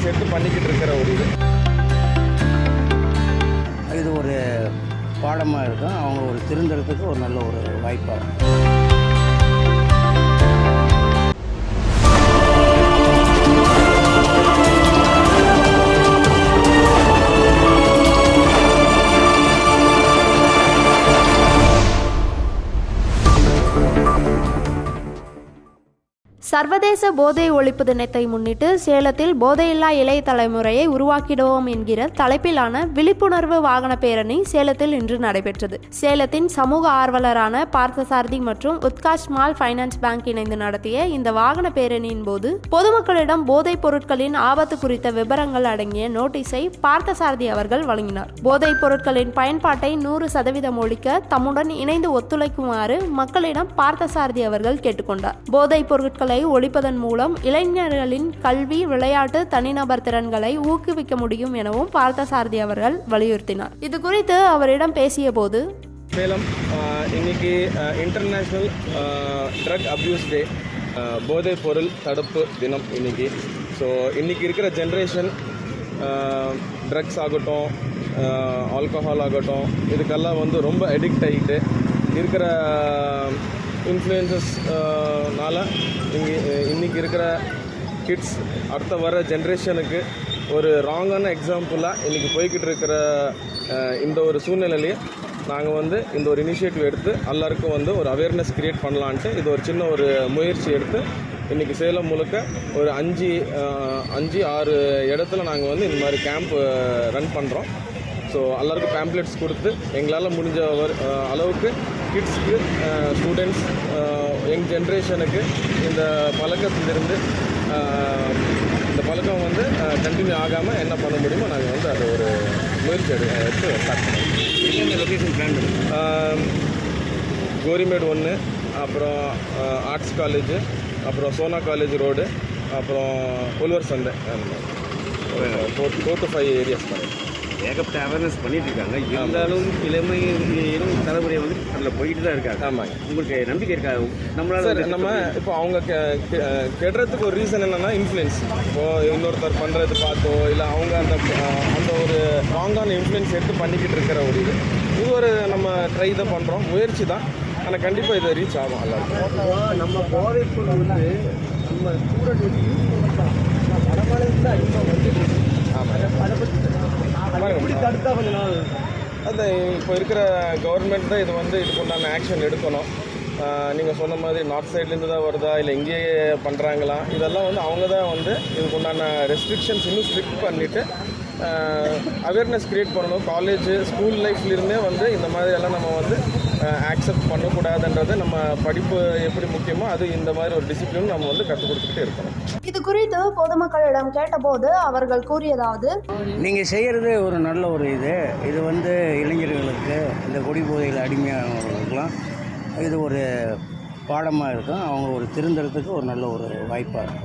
Influence எடுத்து பண்ணிக்கிட்டு இருக்கிற ஒரு இது ஒரு பாடமாக இருக்கும். அவங்க ஒரு திருந்துறதுக்கு ஒரு நல்ல ஒரு வாய்ப்பாக இருக்கும். சர்வதேச போதை ஒழிப்பு தினத்தை முன்னிட்டு சேலத்தில் போதையில்லா இளைய தலைமுறையை உருவாக்கிடுவோம் என்கிற தலைப்பிலான விழிப்புணர்வு வாகன பேரணி சேலத்தில் இன்று நடைபெற்றது. சேலத்தின் சமூக ஆர்வலரான பார்த்தசாரதி மற்றும் உத்காஷ் ஸ்மால் ஃபைனான்ஸ் பேங்க் இணைந்து நடத்திய இந்த வாகன பேரணியின் போது பொதுமக்களிடம் போதைப் பொருட்களின் ஆபத்து குறித்த விவரங்கள் அடங்கிய நோட்டீஸை பார்த்தசாரதி அவர்கள் வழங்கினார். போதைப் பொருட்களின் பயன்பாட்டை 100% ஒழிக்க தம்முடன் இணைந்து ஒத்துழைக்குமாறு மக்களிடம் பார்த்தசாரதி அவர்கள் கேட்டுக்கொண்டார். போதைப் பொருட்களை ஒழிப்பதன் மூலம் இளைஞர்களின் கல்வி, விளையாட்டு, தனிநபர் திறன்களை ஊக்குவிக்க முடியும் எனவும் பார்த்தசாரதி அவர்கள் வலியுறுத்தினார். இது குறித்து அவரிடம் பேசிய போது, சேலம் இன்னைக்கு இன்டர்நேஷ்னல் ட்ரக் அப்யூஸ் டே, போதைப் பொருள் தடுப்பு தினம் இன்னைக்கு. ஸோ இன்னைக்கு இருக்கிற ஜென்ரேஷன் ட்ரக்ஸ் ஆகட்டும், ஆல்கஹால் ஆகட்டும், இதுக்கெல்லாம் வந்து ரொம்ப அடிக்ட் ஆகிட்டு இருக்கிற இன்ஃப்ளூயன்சஸ்னால இன்றைக்கி இருக்கிற கிட்ஸ் அடுத்த வர ஜென்ரேஷனுக்கு ஒரு ராங்கான எக்ஸாம்பிளாக இன்றைக்கி போய்கிட்டு இருக்கிற இந்த ஒரு சூழ்நிலையிலேயே நாங்கள் வந்து இந்த ஒரு இனிஷியேட்டிவ் எடுத்து எல்லாருக்கும் வந்து ஒரு அவேர்னஸ் க்ரியேட் பண்ணலான்ட்டு இது ஒரு சின்ன ஒரு முயற்சி எடுத்து இன்றைக்கி சேலம் முழுக்க ஒரு 5-6 இடத்துல நாங்கள் வந்து இந்த மாதிரி கேம்ப் ரன் பண்ணுறோம். ஸோ எல்லாருக்கும் பேம்ப்ளெட்ஸ் கொடுத்து எங்களால் முடிஞ்ச அளவுக்கு கிட்ஸ்க்கு, ஸ்டூடெண்ட்ஸ், யங் ஜென்ரேஷனுக்கு இந்த பழக்கத்திலிருந்து இந்த பழக்கம் வந்து கண்டினியூ ஆகாமல் என்ன பண்ண முடியுமோ நாங்கள் வந்து அதை ஒரு முயற்சி எடுத்து ஸ்டார்ட் பண்ணுவோம். லொக்கேஷன் பிளான் பண்ணுவோம். கோரிமேடு 1, அப்புறம் ஆர்ட்ஸ் காலேஜு, அப்புறம் சோனா காலேஜ் ரோடு, அப்புறம் உழவர் சந்தை, 4 to 5 ஏரியாஸ் பண்ணுவோம். ஏகப்பட்ட அவேர்னஸ் பண்ணிட்டு இருக்காங்க. இருந்தாலும் இளம் தலைமுறை வந்து அதில் போயிட்டு தான் இருக்காங்க. ஆமாங்க. உங்களுக்கு நம்பிக்கை இருக்கா நம்மளால? நம்ம இப்போ அவங்க கெடுறதுக்கு ஒரு ரீசன் என்னென்னா இன்ஃப்ளூயன்ஸ். இப்போது இன்னொருத்தர் பண்ணுறது பார்த்தோ இல்லை அவங்க அந்த ஒரு ராங்கான இன்ஃப்ளூயன்ஸ் எடுத்து பண்ணிக்கிட்டு இருக்கிற ஒரு இது ஒரு நம்ம ட்ரை தான் பண்ணுறோம், முயற்சி தான். ஆனால் கண்டிப்பாக இதை ரீச் ஆகும் எல்லாருக்கும். நம்ம போதைப்பொருள் வந்து நம்ம ஸ்டூடெண்ட் வந்து யூஸ் பண்ணலாம். வடமாநிலத்தில் அதிகமாக வந்துட்டு. ஆமாம், அதை பற்றி தடுத்தா கொஞ்சம் நாள் அது இப்போ இருக்கிற கவர்மெண்ட் தான் இது வந்து இதுக்கு உண்டான ஆக்ஷன் எடுக்கணும். நீங்கள் சொன்ன மாதிரி நார்த் சைட்லேருந்து தான் வருதா இல்லை இங்கேயே பண்ணுறாங்களா, இதெல்லாம் வந்து அவங்க தான் வந்து இதுக்கு உண்டான ரெஸ்ட்ரிக்ஷன்ஸ் இன்னும் ஸ்ட்ரிக்ட் பண்ணிவிட்டு அவேர்னஸ் க்ரியேட் பண்ணணும். காலேஜு, ஸ்கூல் லைஃப்லேருந்தே வந்து இந்த மாதிரி எல்லாம் நம்ம வந்து ஆக்செப்ட் பண்ணக்கூடாதுன்றது, நம்ம படிப்பு எப்படி முக்கியமோ அது இந்த மாதிரி ஒரு டிசிப்ளின் நம்ம வந்து கற்றுக் கொடுத்துக்கிட்டே இருக்கணும். இது குறித்து பொதுமக்களிடம் கேட்டபோது அவர்கள் கூறியதாவது, நீங்கள் செய்கிறது ஒரு நல்ல ஒரு இது வந்து இளைஞர்களுக்கு, இந்த குடிபோதையில் அடிமையானவர்களுக்கெல்லாம் இது ஒரு பாடமாக இருக்கும். அவங்க ஒரு திருந்துறதுக்கு ஒரு நல்ல ஒரு வாய்ப்பாக இருக்கும்.